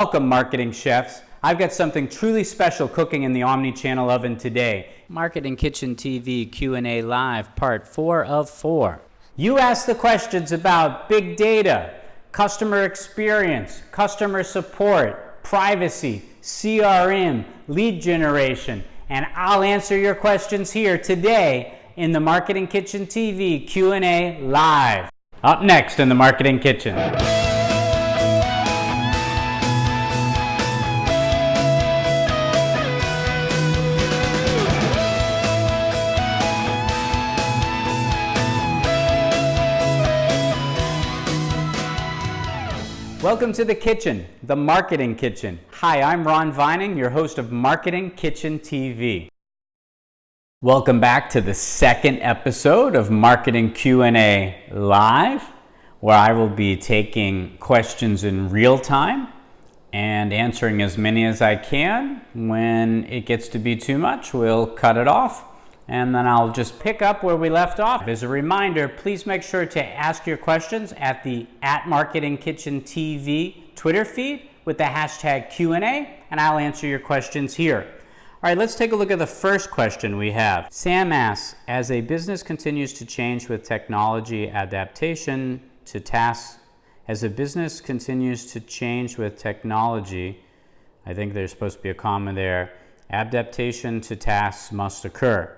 Welcome, marketing chefs. I've got something truly special cooking in the Omni-Channel oven today. Marketing Kitchen TV Q&A Live, part 4 of 4. You asked the questions about big data, customer experience, customer support, privacy, CRM, lead generation, and I'll answer your questions here today in the Marketing Kitchen TV Q&A Live. Up next in the Marketing Kitchen. Welcome to the kitchen, the Marketing Kitchen. Hi, I'm Ron Vining, your host of Marketing Kitchen TV. Welcome back to the second episode of Marketing Q&A Live, where I will be taking questions in real time and answering as many as I can. When it gets to be too much, we'll cut it off, and then I'll just pick up where we left off. As a reminder, please make sure to ask your questions at the @MarketingKitchenTV Twitter feed with the hashtag Q&A, and I'll answer your questions here. All right, let's take a look at the first question we have. Sam asks, as a business continues to change with technology adaptation to tasks, as a business continues to change with technology, I think there's supposed to be a comma there, adaptation to tasks must occur.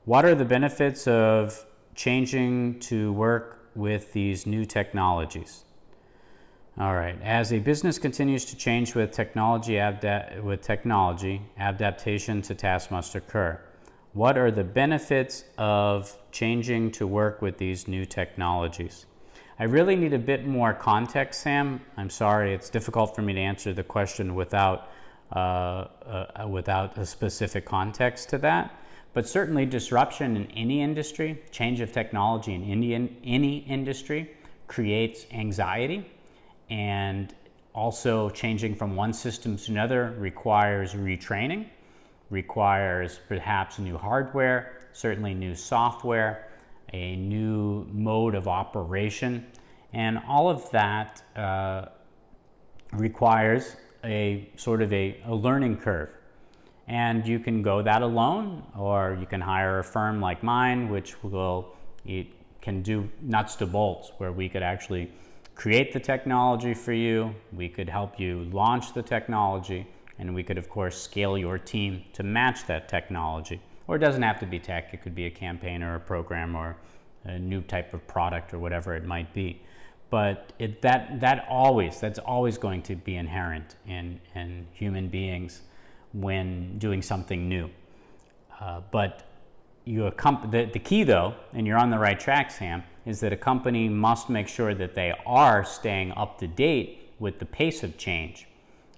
What are the benefits of changing to work with these new technologies? All right, as a business continues to change with technology, adaptation to tasks must occur. What are the benefits of changing to work with these new technologies? I really need a bit more context, Sam. I'm sorry, it's difficult for me to answer the question without a specific context to that. But certainly disruption in any industry, change of technology in any industry creates anxiety, and also changing from one system to another requires retraining, requires perhaps new hardware, certainly new software, a new mode of operation, and all of that requires a sort of a learning curve. And you can go that alone, or you can hire a firm like mine, which can do nuts to bolts, where we could actually create the technology for you, we could help you launch the technology, and we could of course scale your team to match that technology. Or it doesn't have to be tech, it could be a campaign or a program or a new type of product or whatever it might be. But that's always going to be inherent in human beings when doing something new. But the key though, and you're on the right track, Sam, is that a company must make sure that they are staying up to date with the pace of change,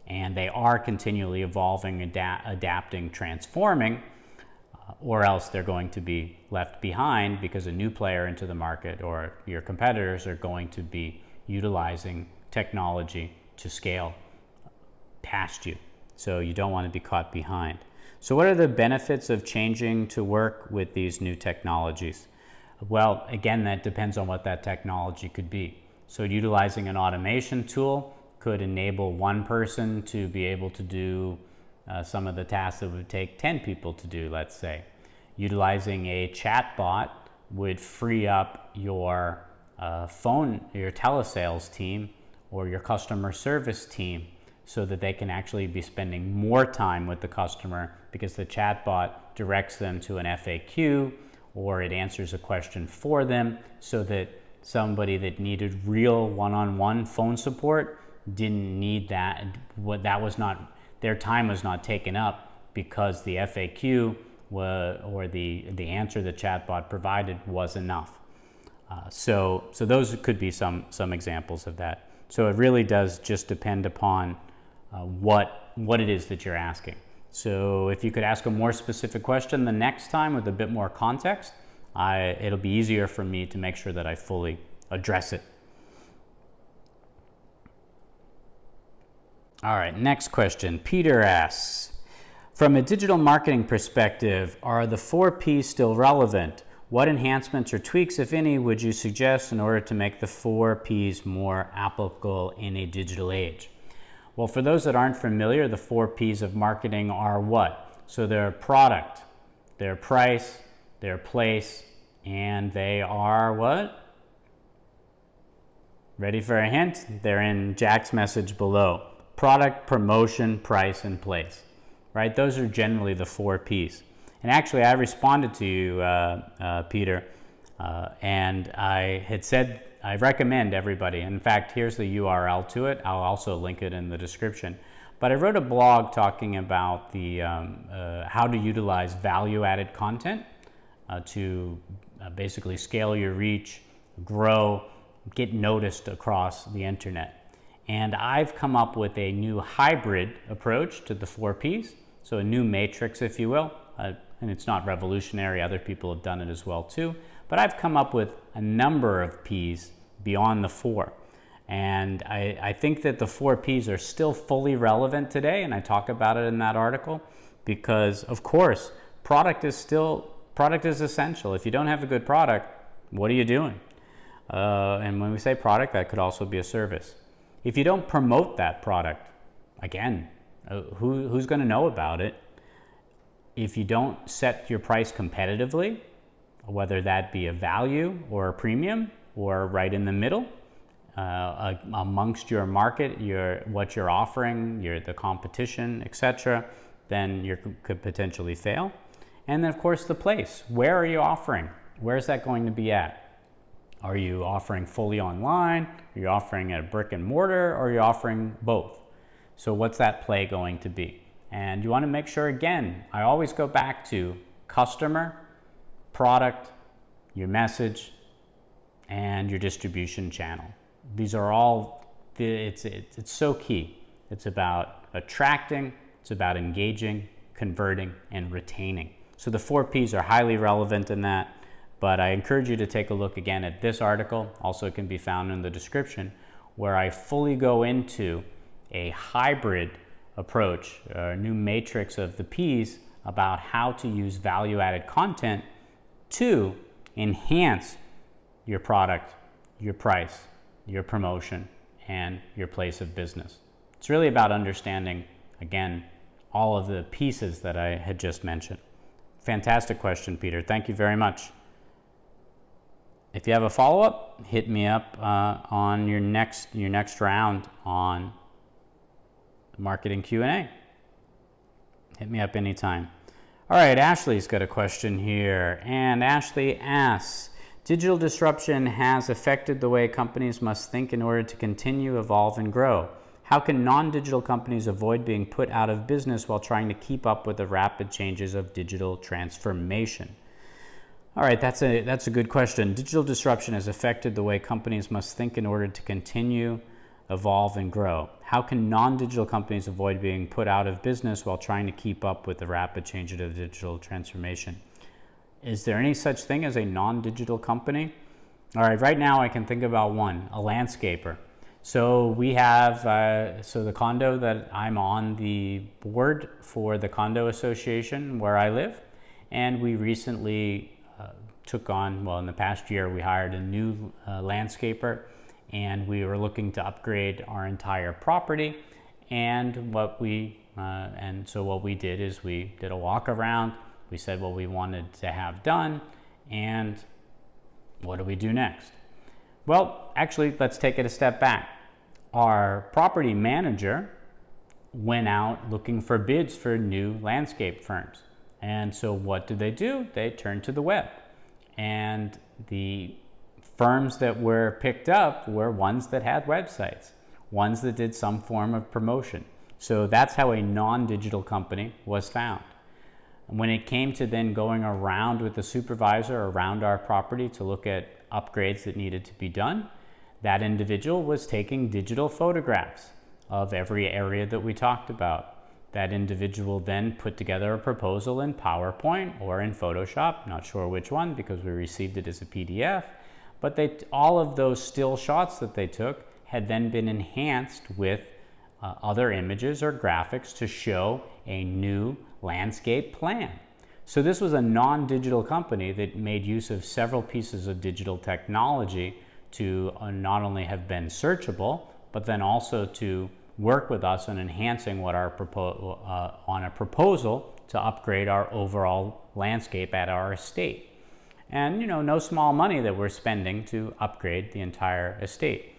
and they are continually evolving, adapting, transforming, or else they're going to be left behind because a new player into the market or your competitors are going to be utilizing technology to scale past you. So you don't want to be caught behind. So what are the benefits of changing to work with these new technologies? Well, again, that depends on what that technology could be. So utilizing an automation tool could enable one person to be able to do some of the tasks that would take 10 people to do, let's say. Utilizing a chatbot would free up your your telesales team or your customer service team, so that they can actually be spending more time with the customer because the chatbot directs them to an FAQ, or it answers a question for them, so that somebody that needed real one-on-one phone support didn't need that. Their time was not taken up because the FAQ or the answer the chatbot provided was enough. So those could be some examples of that. So it really does just depend upon what it is that you're asking. So if you could ask a more specific question the next time with a bit more context, it'll be easier for me to make sure that I fully address it. All right, next question. Peter asks, from a digital marketing perspective, are the 4 Ps still relevant? What enhancements or tweaks, if any, would you suggest in order to make the 4 Ps more applicable in a digital age? Well, for those that aren't familiar, the 4 P's of marketing are what? So their product, their price, their place, and they are what? Ready for a hint? They're in Jack's message below. Product, promotion, price, and place, right? Those are generally the 4 P's. And actually, I responded to you, Peter, and I had said, I recommend everybody. In fact, here's the URL to it. I'll also link it in the description. But I wrote a blog talking about the how to utilize value-added content to basically scale your reach, grow, get noticed across the internet. And I've come up with a new hybrid approach to the 4 P's, so a new matrix, if you will. And it's not revolutionary, other people have done it as well too. But I've come up with a number of P's beyond the 4. And I think that the 4 P's are still fully relevant today, and I talk about it in that article, because of course, product is essential. If you don't have a good product, what are you doing? And when we say product, that could also be a service. If you don't promote that product, again, who's going to know about it? If you don't set your price competitively, whether that be a value or a premium or right in the middle, amongst your market, what you're offering, the competition, etc., then you could potentially fail. And then of course the place. Where are you offering? Where's that going to be at? Are you offering fully online? Are you offering at a brick and mortar? Or are you offering both? So what's that play going to be? And you want to make sure, again, I always go back to customer, product, your message, and your distribution channel. These are all, it's so key. It's about attracting, it's about engaging, converting, and retaining. So the 4 P's are highly relevant in that, but I encourage you to take a look again at this article. Also, it can be found in the description, where I fully go into a hybrid approach, a new matrix of the P's about how to use value-added content to enhance your product, your price, your promotion, and your place of business. It's really about understanding, again, all of the pieces that I had just mentioned. Fantastic question, Peter. Thank you very much. If you have a follow-up, hit me up on your next round on Marketing Q&A. Hit me up anytime. All right, Ashley's got a question here, and Ashley asks, digital disruption has affected the way companies must think in order to continue, evolve, and grow. How can non-digital companies avoid being put out of business while trying to keep up with the rapid changes of digital transformation? All right, that's a good question. Digital disruption has affected the way companies must think in order to continue, evolve, and grow. How can non-digital companies avoid being put out of business while trying to keep up with the rapid changes of digital transformation? Is there any such thing as a non-digital company? All right, right now I can think about one, a landscaper. So we have, the condo that I'm on the board for the condo association where I live, and we recently took on, well, in the past year, we hired a new landscaper, and we were looking to upgrade our entire property. And so what we did is we did a walk around. We said what we wanted to have done, and what do we do next? Well, actually, let's take it a step back. Our property manager went out looking for bids for new landscape firms. And so what did they do? They turned to the web. And the firms that were picked up were ones that had websites, ones that did some form of promotion. So that's how a non-digital company was found. And when it came to then going around with the supervisor around our property to look at upgrades that needed to be done, that individual was taking digital photographs of every area that we talked about. That individual then put together a proposal in PowerPoint or in Photoshop, not sure which one because we received it as a PDF, but all of those still shots that they took had then been enhanced with other images or graphics to show a new landscape plan. So this was a non-digital company that made use of several pieces of digital technology to not only have been searchable, but then also to work with us on enhancing what our on a proposal to upgrade our overall landscape at our estate. And no small money that we're spending to upgrade the entire estate,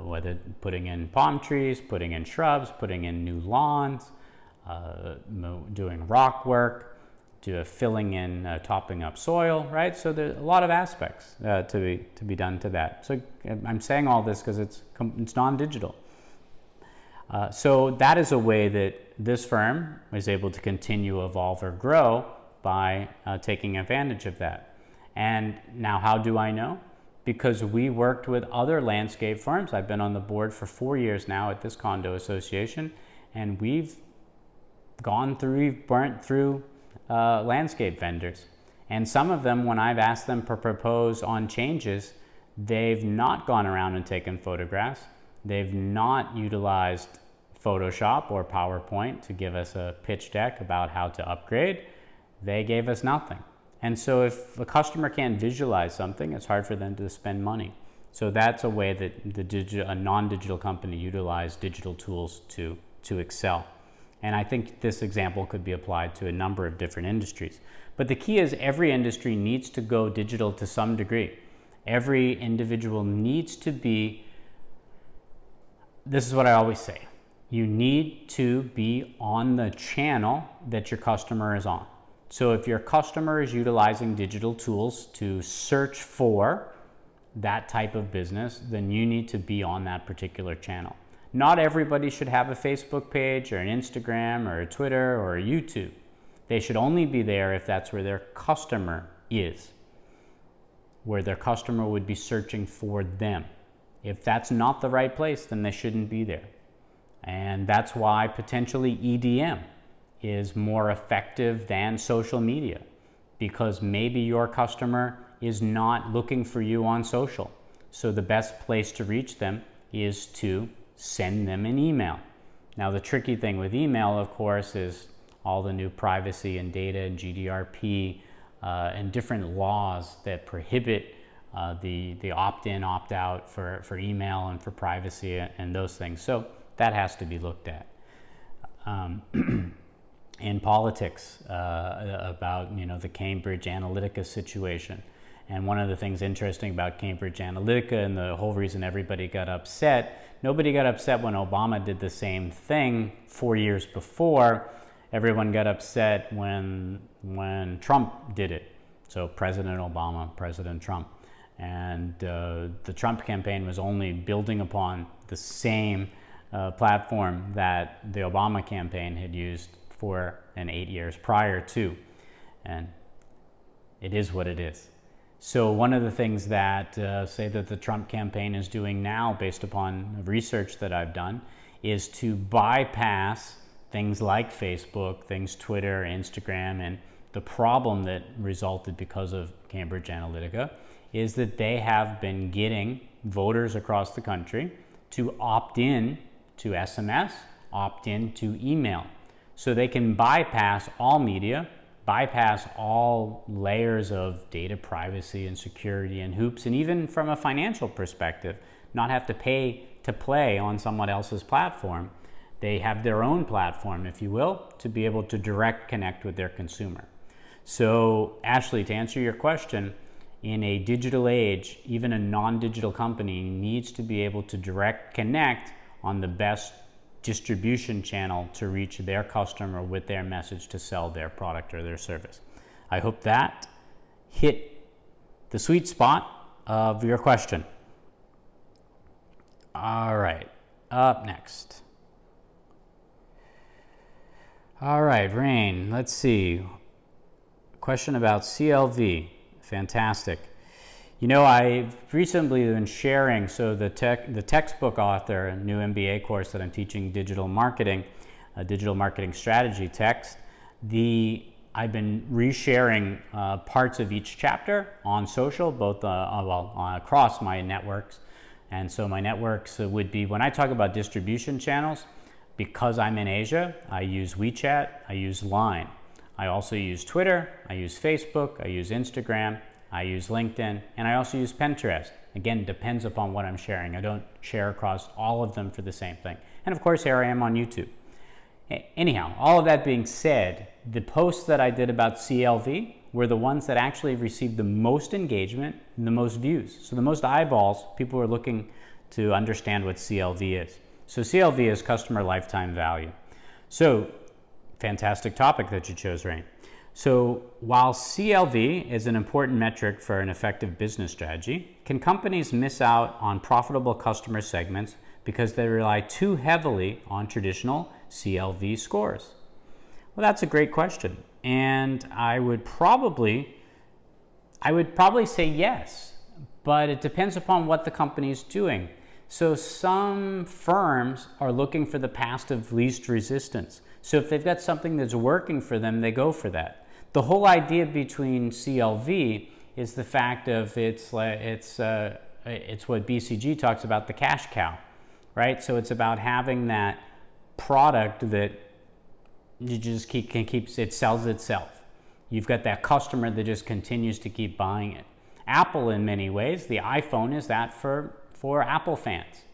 whether putting in palm trees, putting in shrubs, putting in new lawns, doing rock work, filling in, topping up soil, right? So there's a lot of aspects to be done to that. So I'm saying all this because it's non-digital. So that is a way that this firm is able to continue, evolve, or grow by taking advantage of that. And now how do I know? Because we worked with other landscape firms. I've been on the board for 4 years now at this condo association, and we've burnt through landscape vendors. And some of them, when I've asked them to propose on changes, they've not gone around and taken photographs. They've not utilized Photoshop or PowerPoint to give us a pitch deck about how to upgrade. They gave us nothing. And so if a customer can't visualize something, it's hard for them to spend money. So that's a way that a non-digital company utilized digital tools to excel. And I think this example could be applied to a number of different industries. But the key is every industry needs to go digital to some degree. Every individual needs to be, this is what I always say, you need to be on the channel that your customer is on. So if your customer is utilizing digital tools to search for that type of business, then you need to be on that particular channel. Not everybody should have a Facebook page or an Instagram or a Twitter or a YouTube. They should only be there if that's where their customer is, where their customer would be searching for them. If that's not the right place, then they shouldn't be there. And that's why potentially EDM is more effective than social media, because maybe your customer is not looking for you on social. So the best place to reach them is to send them an email. Now the tricky thing with email, of course, is all the new privacy and data and GDPR and different laws that prohibit the opt-in, opt-out for email and for privacy and those things. So that has to be looked at. In politics, about the Cambridge Analytica situation. And one of the things interesting about Cambridge Analytica, and the whole reason everybody got upset, nobody got upset when Obama did the same thing 4 years before. Everyone got upset when Trump did it. So President Obama, President Trump. And the Trump campaign was only building upon the same platform that the Obama campaign had used 4 and 8 years prior to. And it is what it is. So one of the things that say that the Trump campaign is doing now, based upon research that I've done, is to bypass things like Facebook, things Twitter, Instagram, and the problem that resulted because of Cambridge Analytica is that they have been getting voters across the country to opt in to SMS, opt in to email. So they can bypass all media, bypass all layers of data privacy and security and hoops, and even from a financial perspective, not have to pay to play on someone else's platform. They have their own platform, if you will, to be able to direct connect with their consumer. So Ashley, to answer your question, in a digital age, even a non-digital company needs to be able to direct connect on the best distribution channel to reach their customer with their message to sell their product or their service. I hope that hit the sweet spot of your question. All right, up next. All right, Rain, let's see. Question about CLV. Fantastic. You know, I've recently been sharing, so the textbook author, a new MBA course that I'm teaching, digital marketing strategy text, I've been resharing parts of each chapter on social, both across my networks. And so my networks would be, when I talk about distribution channels, because I'm in Asia, I use WeChat, I use Line. I also use Twitter, I use Facebook, I use Instagram, I use LinkedIn, and I also use Pinterest. Again, depends upon what I'm sharing. I don't share across all of them for the same thing. And of course, here I am on YouTube. Anyhow, all of that being said, the posts that I did about CLV were the ones that actually received the most engagement and the most views. So the most eyeballs, people were looking to understand what CLV is. So CLV is customer lifetime value. So fantastic topic that you chose, Rain. So while CLV is an important metric for an effective business strategy, can companies miss out on profitable customer segments because they rely too heavily on traditional CLV scores? Well, that's a great question. And I would probably say yes, but it depends upon what the company is doing. So some firms are looking for the path of least resistance. So if they've got something that's working for them, they go for that. The whole idea between CLV is the fact of it's what BCG talks about, the cash cow, right? So it's about having that product that you just it sells itself. You've got that customer that just continues to keep buying it. Apple, in many ways, the iPhone is that for Apple fans.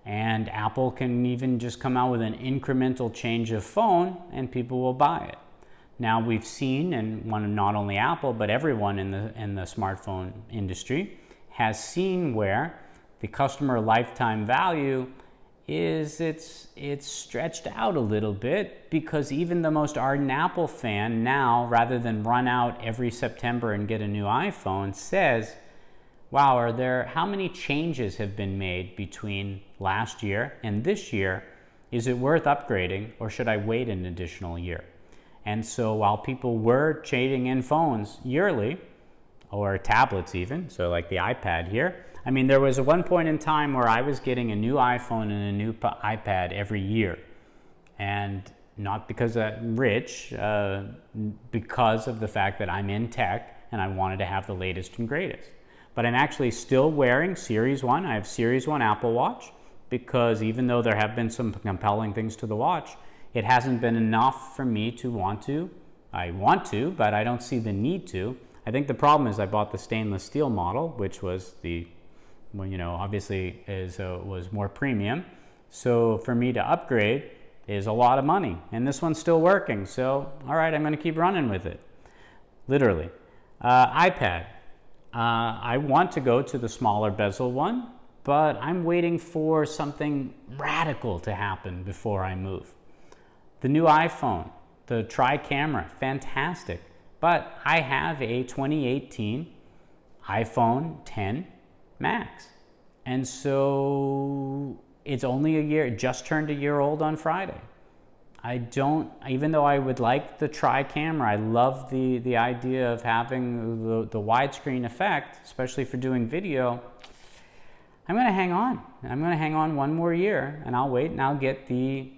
And Apple can even just come out with an incremental change of phone and people will buy it. Now we've seen, and not only Apple, but everyone in the smartphone industry has seen where the customer lifetime value is it's stretched out a little bit, because even the most ardent Apple fan now, rather than run out every September and get a new iPhone, says, wow, how many changes have been made between last year and this year? Is it worth upgrading, or should I wait an additional year? And so while people were trading in phones yearly, or tablets even, so like the iPad here, I mean, there was one point in time where I was getting a new iPhone and a new iPad every year. And not because I'm rich, because of the fact that I'm in tech and I wanted to have the latest and greatest. But I'm actually still wearing Series 1. I have Series 1 Apple Watch, because even though there have been some compelling things to the watch, it hasn't been enough for me to want to. I want to, but I don't see the need to. I think the problem is I bought the stainless steel model, which was obviously was more premium. So for me to upgrade is a lot of money, and this one's still working. So, all right, I'm going to keep running with it. Literally. iPad. I want to go to the smaller bezel one, but I'm waiting for something radical to happen before I move. The new iPhone, the tri-camera, fantastic. But I have a 2018 iPhone 10 Max. And so it's only a year, it just turned a year old on Friday. Even though I would like the tri-camera, I love the idea of having the widescreen effect, especially for doing video. I'm going to hang on. I'm going to hang on one more year, and I'll wait, and I'll get the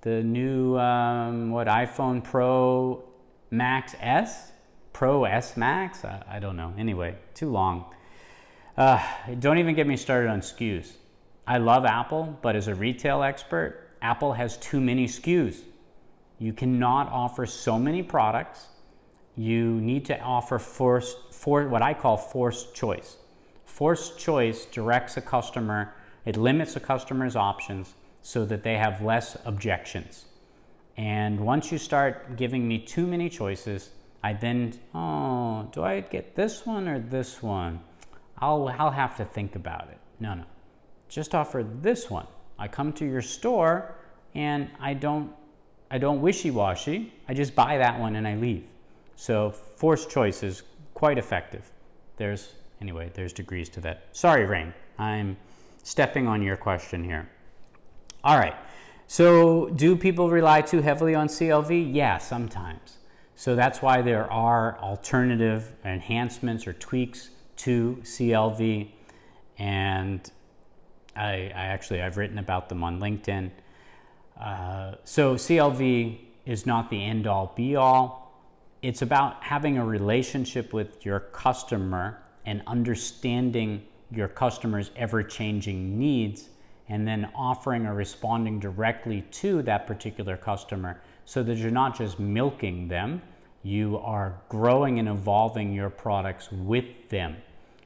new iPhone Pro Max S? Pro S Max? I don't know. Anyway, too long. Don't even get me started on SKUs. I love Apple, but as a retail expert, Apple has too many SKUs. You cannot offer so many products. You need to offer what I call forced choice. Forced choice directs a customer, it limits a customer's options so that they have less objections. And once you start giving me too many choices, I then, do I get this one or this one? I'll have to think about it. No. Just offer this one. I come to your store and I don't wishy-washy. I just buy that one and I leave. So forced choice is quite effective. There's degrees to that. Sorry, Rain. I'm stepping on your question here. All right. So do people rely too heavily on CLV? Yeah, sometimes. So that's why there are alternative enhancements or tweaks to CLV. And I've written about them on LinkedIn. So CLV is not the end all be all. It's about having a relationship with your customer and understanding your customer's ever-changing needs, and then offering or responding directly to that particular customer, so that you're not just milking them, you are growing and evolving your products with them.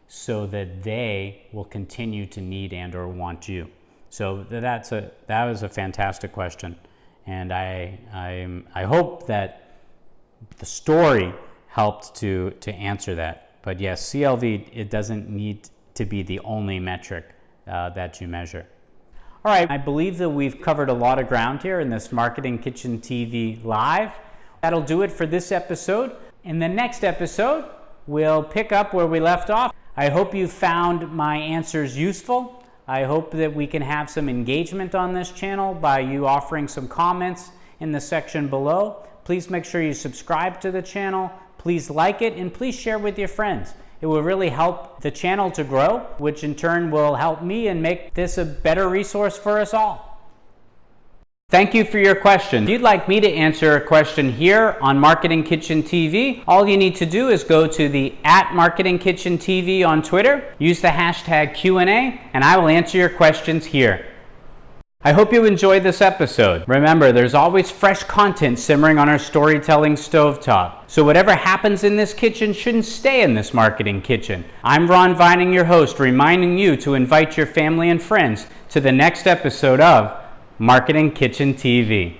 so that they will continue to need and or want you? So that was a fantastic question, and I hope that the story helped to answer that. But yes, CLV, it doesn't need to be the only metric that you measure. All right, I believe that we've covered a lot of ground here in this Marketing Kitchen TV Live. That'll do it for this episode. In the next episode, we'll pick up where we left off. I hope you found my answers useful. I hope that we can have some engagement on this channel by you offering some comments in the section below. Please make sure you subscribe to the channel. Please like it, and please share with your friends. It will really help the channel to grow, which in turn will help me and make this a better resource for us all. Thank you for your question. If you'd like me to answer a question here on Marketing Kitchen TV, all you need to do is go to the @MarketingKitchenTV on Twitter, use the hashtag Q&A, and I will answer your questions here. I hope you enjoyed this episode. Remember, there's always fresh content simmering on our storytelling stovetop. So whatever happens in this kitchen shouldn't stay in this Marketing Kitchen. I'm Ron Vining, your host, reminding you to invite your family and friends to the next episode of Marketing Kitchen TV.